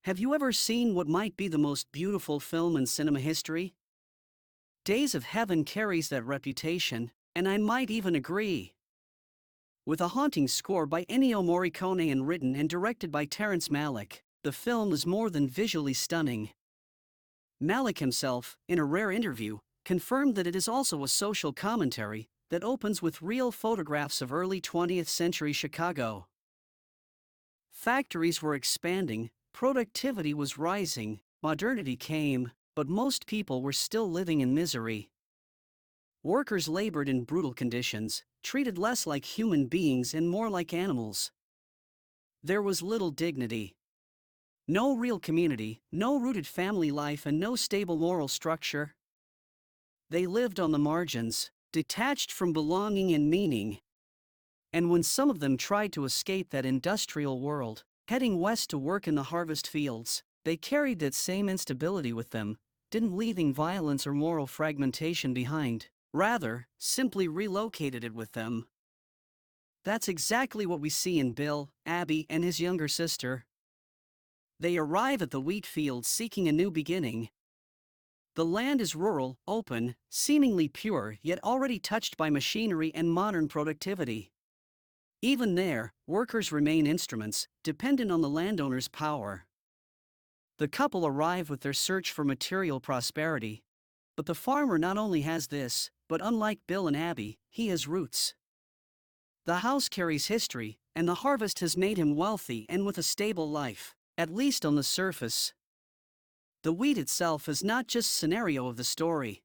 Have you ever seen what might be the most beautiful film in cinema history? Days of Heaven carries that reputation, and I might even agree. With a haunting score by Ennio Morricone and written and directed by Terrence Malick, the film is more than visually stunning. Mallick himself, in a rare interview, confirmed that it is also a social commentary that opens with real photographs of early 20th century Chicago. Factories were expanding, productivity was rising, modernity came, but most people were still living in misery. Workers labored in brutal conditions, treated less like human beings and more like animals. There was little dignity. No real community, no rooted family life, and no stable moral structure. They lived on the margins, detached from belonging and meaning. And when some of them tried to escape that industrial world, heading west to work in the harvest fields, they carried that same instability with them, didn't leaving violence or moral fragmentation behind, rather, simply relocated it with them. That's exactly what we see in Bill, Abby, and his younger sister. They arrive at the wheat fields seeking a new beginning. The land is rural, open, seemingly pure, yet already touched by machinery and modern productivity. Even there, workers remain instruments, dependent on the landowner's power. The couple arrive with their search for material prosperity. But the farmer not only has this, but unlike Bill and Abby, he has roots. The house carries history, and the harvest has made him wealthy and with a stable life, at least on the surface. The wheat itself is not just scenario of the story.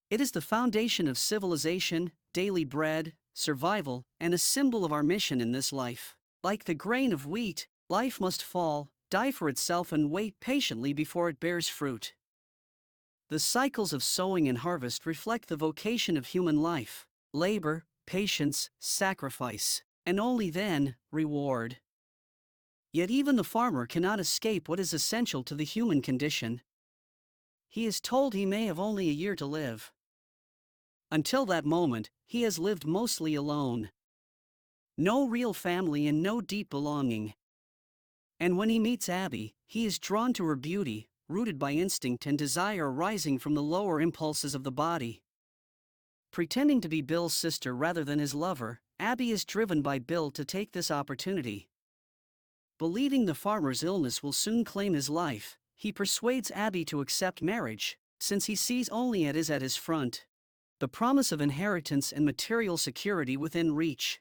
It is the foundation of civilization, daily bread, survival, and a symbol of our mission in this life. Like the grain of wheat, life must fall, die for itself, and wait patiently before it bears fruit. The cycles of sowing and harvest reflect the vocation of human life: labor, patience, sacrifice, and only then, reward. Yet even the farmer cannot escape what is essential to the human condition. He is told he may have only a year to live. Until that moment, he has lived mostly alone. No real family and no deep belonging. And when he meets Abby, he is drawn to her beauty, rooted by instinct and desire arising from the lower impulses of the body. Pretending to be Bill's sister rather than his lover, Abby is driven by Bill to take this opportunity. Believing the farmer's illness will soon claim his life, he persuades Abby to accept marriage, since he sees only it is at his front. The promise of inheritance and material security within reach.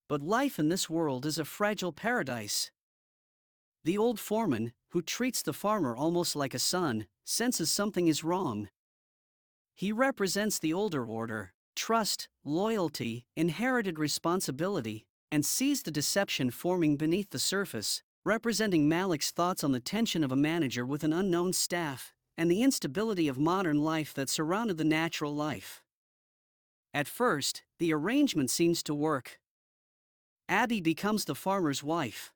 But life in this world is a fragile paradise. The old Foreman, who treats the farmer almost like a son, senses something is wrong. He represents the older order: trust, loyalty, inherited responsibility, and sees the deception forming beneath the surface, representing Mallick's thoughts on the tension of a manager with an unknown staff, and the instability of modern life that surrounded the natural life. At first, the arrangement seems to work. Abby becomes the farmer's wife.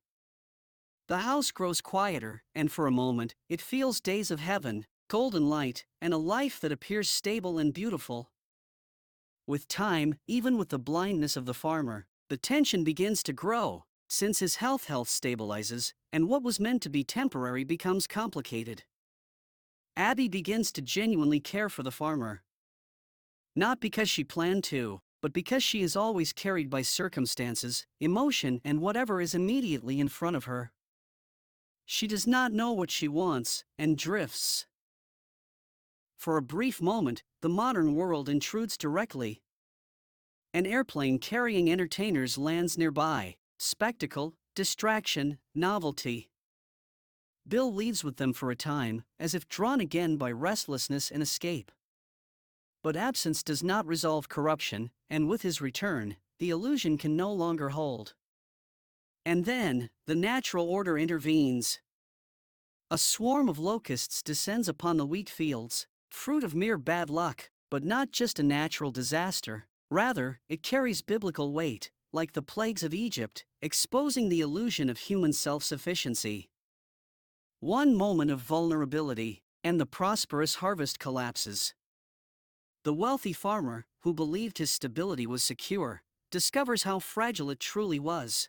The house grows quieter, and for a moment, it feels days of heaven, golden light, and a life that appears stable and beautiful. With time, even with the blindness of the farmer, the tension begins to grow, since his health stabilizes, and what was meant to be temporary becomes complicated. Abby begins to genuinely care for the farmer. Not because she planned to, but because she is always carried by circumstances, emotion, and whatever is immediately in front of her. She does not know what she wants, and drifts. For a brief moment, the modern world intrudes directly. An airplane carrying entertainers lands nearby: spectacle, distraction, novelty. Bill leaves with them for a time, as if drawn again by restlessness and escape. But absence does not resolve corruption, and with his return, the illusion can no longer hold. And then, the natural order intervenes. A swarm of locusts descends upon the wheat fields, fruit of mere bad luck, but not just a natural disaster. Rather, it carries biblical weight, like the plagues of Egypt, exposing the illusion of human self-sufficiency. One moment of vulnerability, and the prosperous harvest collapses. The wealthy farmer, who believed his stability was secure, discovers how fragile it truly was.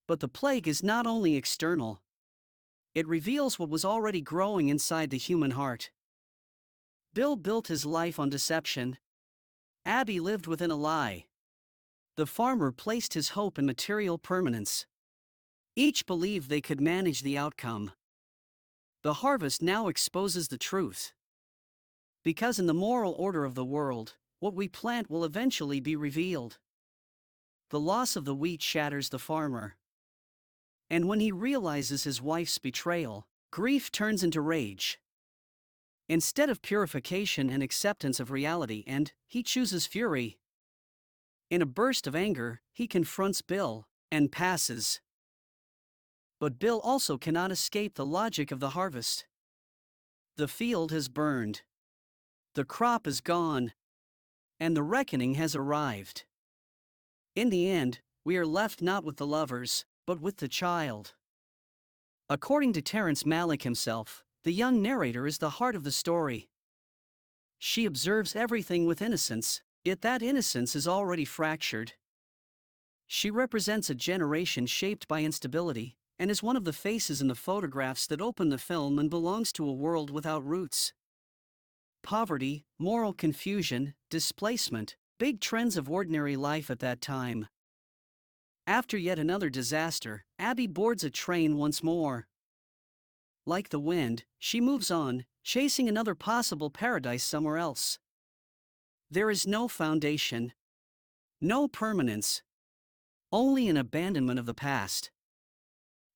But the plague is not only external. It reveals what was already growing inside the human heart. Bill built his life on deception. Abby lived within a lie. The farmer placed his hope in material permanence. Each believed they could manage the outcome. The harvest now exposes the truth. Because in the moral order of the world, what we plant will eventually be revealed. The loss of the wheat shatters the farmer. And when he realizes his wife's betrayal, grief turns into rage. Instead of purification and acceptance of reality, he chooses fury. In a burst of anger, he confronts Bill and passes. But Bill also cannot escape the logic of the harvest. The field has burned. The crop is gone. And the reckoning has arrived. In the end, we are left not with the lovers, but with the child. According to Terrence Malick himself, the young narrator is the heart of the story. She observes everything with innocence, yet that innocence is already fractured. She represents a generation shaped by instability, and is one of the faces in the photographs that open the film and belongs to a world without roots. Poverty, moral confusion, displacement, big trends of ordinary life at that time. After yet another disaster, Abby boards a train once more. Like the wind, she moves on, chasing another possible paradise somewhere else. There is no foundation, no permanence, only an abandonment of the past.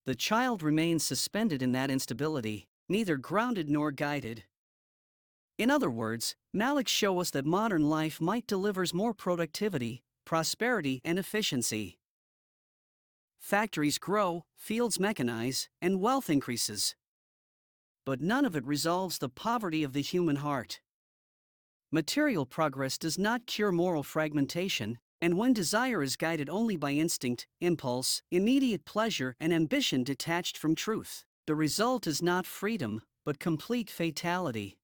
The child remains suspended in that instability, neither grounded nor guided. In other words, Malick shows us that modern life might delivers more productivity, prosperity, and efficiency. Factories grow, fields mechanize, and wealth increases. But none of it resolves the poverty of the human heart. Material progress does not cure moral fragmentation, and when desire is guided only by instinct, impulse, immediate pleasure, and ambition detached from truth, the result is not freedom, but complete fatality.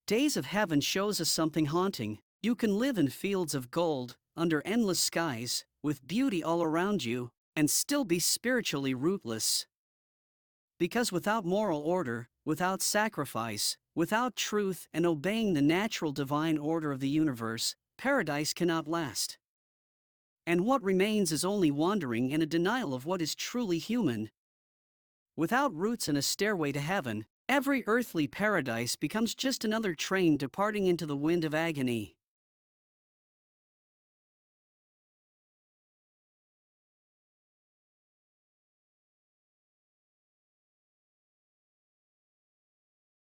Days of Heaven shows us something haunting. You can live in fields of gold, under endless skies, with beauty all around you, and still be spiritually rootless. Because without moral order, without sacrifice, without truth and obeying the natural divine order of the universe, paradise cannot last. And what remains is only wandering and a denial of what is truly human. Without roots and a stairway to heaven, every earthly paradise becomes just another train departing into the wind of agony.